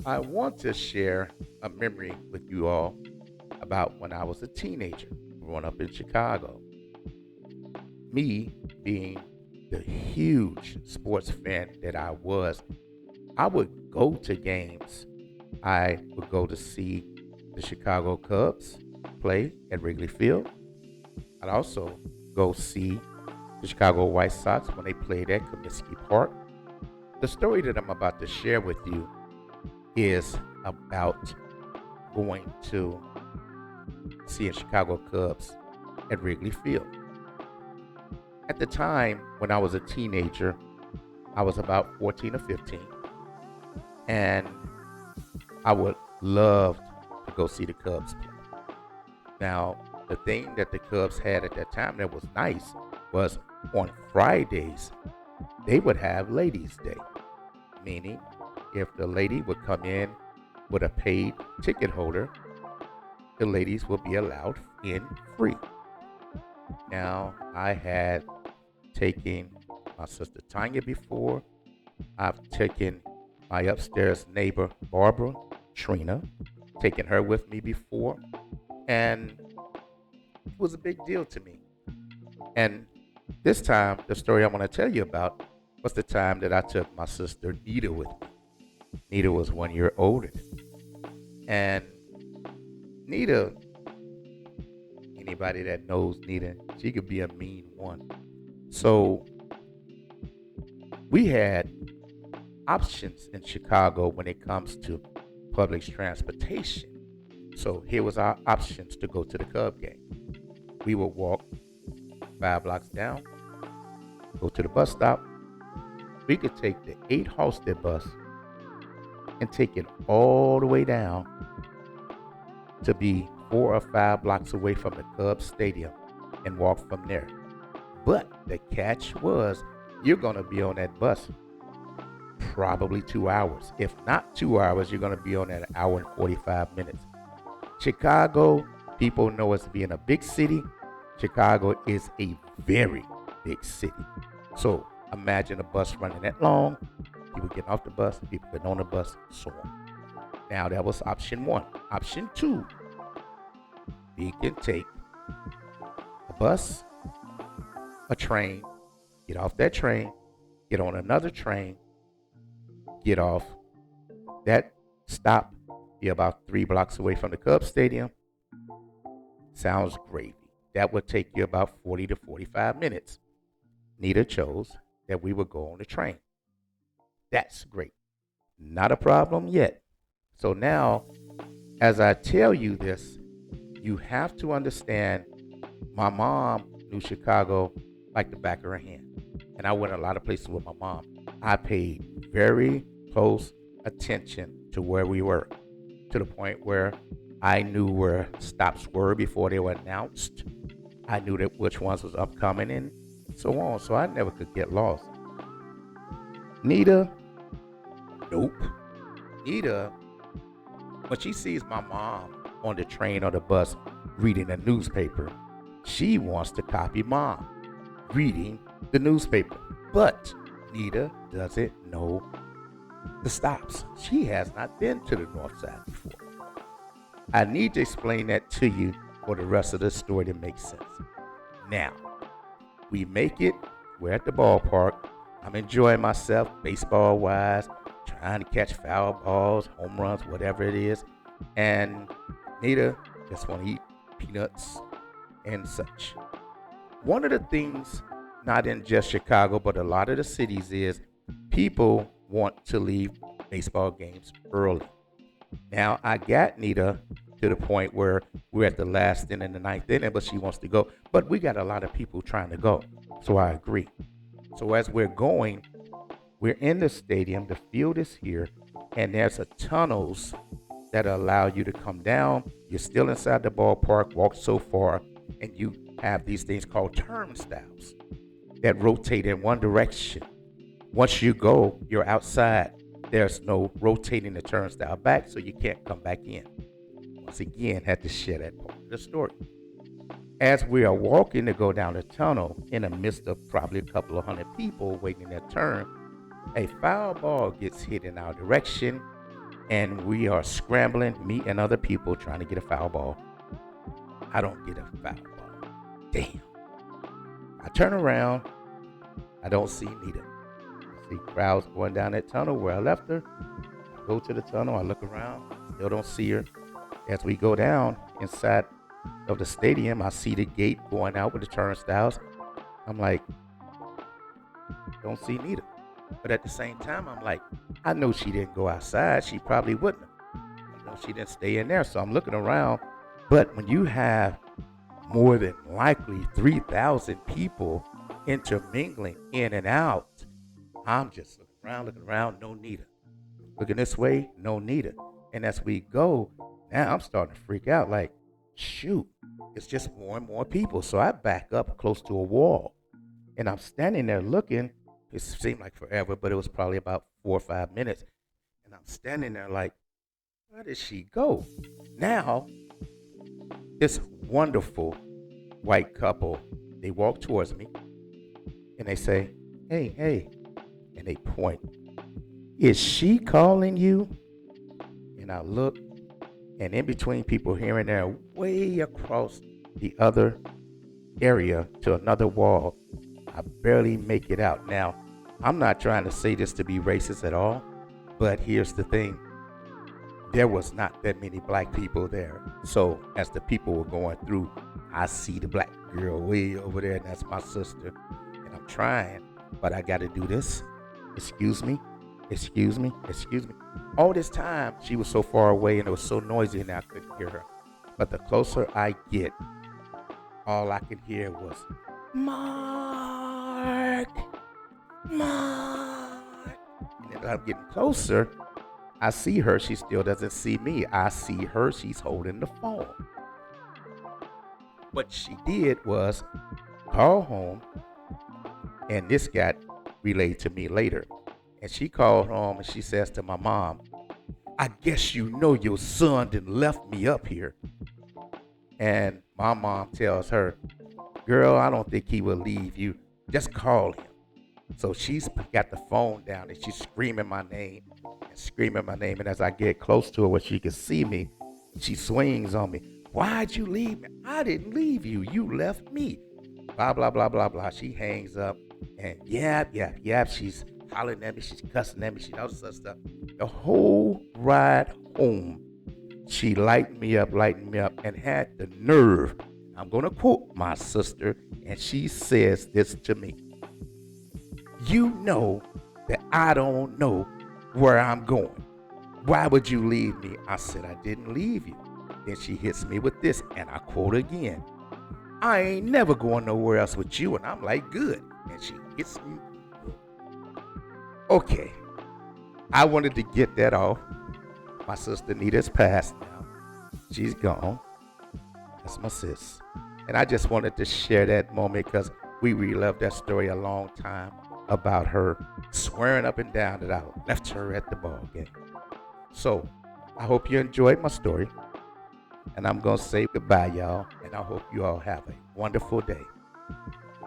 I want to share a memory with you all about when I was a teenager growing up in Chicago. Me being the huge sports fan that I was, I would go to games. I would go to see the Chicago Cubs play at Wrigley Field. I'd also go see the Chicago White Sox when they played at Comiskey Park. The story that I'm about to share with you is about going to see a Chicago Cubs at Wrigley Field. At the time when I was a teenager, I was about 14 or 15, and I would love to go see the Cubs play. Now, the thing that the Cubs had at that time that was nice was on Fridays, they would have Ladies' Day, meaning if the lady would come in with a paid ticket holder, the ladies would be allowed in free. Now, I had taken my sister Tanya before. I've taken my upstairs neighbor Barbara, Trina, taken her with me before, and it was a big deal to me. And this time, the story I want to tell you about was the time that I took my sister Nita with me. Nita was 1 year older than me. And Nita, anybody that knows Nita, she could be a mean one. So we had options in Chicago when it comes to public transportation. So here was our options to go to the Cub game. We would walk 5 blocks down, go to the bus stop. We could take the 8 Halstead bus and take it all the way down to be 4 or 5 blocks away from the Cubs stadium and walk from there. But the catch was you're going to be on that bus probably 2 hours. If not 2 hours, you're going to be on that 1 hour and 45 minutes. Chicago, people know us being a big city. Chicago is a very big city. So imagine a bus running that long, people getting off the bus, people getting on the bus, so on. Now that was option one. Option two, we can take a bus, a train, get off that train, get on another train, get off that stop, be about 3 blocks away from the Cubs Stadium. Sounds gravy. That would take you about 40 to 45 minutes. Nita chose that we would go on the train. That's great. Not a problem yet. So now, as I tell you this, you have to understand my mom knew Chicago like the back of her hand. And I went a lot of places with my mom. I paid very close attention to where we were, to the point where I knew where stops were before they were announced. I knew that which ones was upcoming and so on. So I never could get lost. Nita, nope. Nita, when she sees my mom on the train or the bus reading a newspaper, she wants to copy mom reading the newspaper. But Nita doesn't know the stops. She has not been to the north side before. I need to explain that to you for the rest of the story to make sense. Now, we make it. We're at the ballpark. I'm enjoying myself, baseball wise, trying to catch foul balls, home runs, whatever it is. And Nita just want to eat peanuts and such. One of the things, not in just Chicago, but a lot of the cities, is people want to leave baseball games early. Now, I got Nita to the point where we're at the last inning, the ninth inning, but she wants to go. But we got a lot of people trying to go. So I agree. So as we're going, we're in the stadium. The field is here, and there's a tunnels that allow you to come down. You're still inside the ballpark, walk so far, and you have these things called turnstiles that rotate in one direction. Once you go, you're outside. There's no rotating the turnstile back, so you can't come back in. Once again, had to share that part of the story. As we are walking to go down the tunnel, in the midst of probably a couple of hundred people waiting their turn, a foul ball gets hit in our direction. and we are scrambling, me and other people trying to get a foul ball. I don't get a foul ball. Damn. I turn around. I don't see Nita. I see crowds going down that tunnel where I left her. I go to the tunnel. I look around. Still don't see her. As we go down inside of the stadium, I see the gate going out with the turnstiles. I'm like, don't see Nita. But at the same time, I'm like, I know she didn't go outside. She probably wouldn't have. I know she didn't stay in there. So I'm looking around. But when you have more than likely 3,000 people intermingling in and out, I'm just looking around, no Nita. Looking this way, no Nita. And as we go, now I'm starting to freak out like, shoot, it's just more and more people. So I back up close to a wall. And I'm standing there looking. It seemed like forever, but it was probably about 4 or 5 minutes. And I'm standing there like, where did she go? Now, this wonderful white couple, they walk towards me and they say, hey, hey. And they point. Is she calling you? And I look, and in between people here and there, way across the other area to another wall, I barely make it out. Now, I'm not trying to say this to be racist at all, but here's the thing. There was not that many black people there. So as the people were going through, I see the black girl way over there, and that's my sister. And I'm trying, but I got to do this. Excuse me, excuse me, excuse me. All this time, she was so far away and it was so noisy and I couldn't hear her. But the closer I get, all I could hear was, Mark, Mark. And as I'm getting closer, I see her. She still doesn't see me. I see her. She's holding the phone. What she did was call home, and this got relayed to me later. And she called home and she says to my mom, I guess you know your son done left me up here. And my mom tells her, girl, I don't think he will leave you. Just call him. So she's got the phone down and she's screaming my name and screaming my name. And as I get close to her where she can see me, she swings on me. Why'd you leave me? I didn't leave you. You left me. Blah, blah, blah, blah, blah. She hangs up and yap. She's hollering at me. She's cussing at me. She knows such stuff. The whole ride home, she lightened me up and had the nerve. I'm going to quote my sister, and she says this to me. You know that I don't know where I'm going. Why would you leave me? I said, I didn't leave you. Then she hits me with this, and I quote again. I ain't never going nowhere else with you. And I'm like, good. And she hits me. Okay. I wanted to get that off. My sister Nita's passed now. She's gone. That's my sis. And I just wanted to share that moment because we relived that story a long time about her swearing up and down that I left her at the ball game. So I hope you enjoyed my story. And I'm going to say goodbye, y'all. And I hope you all have a wonderful day.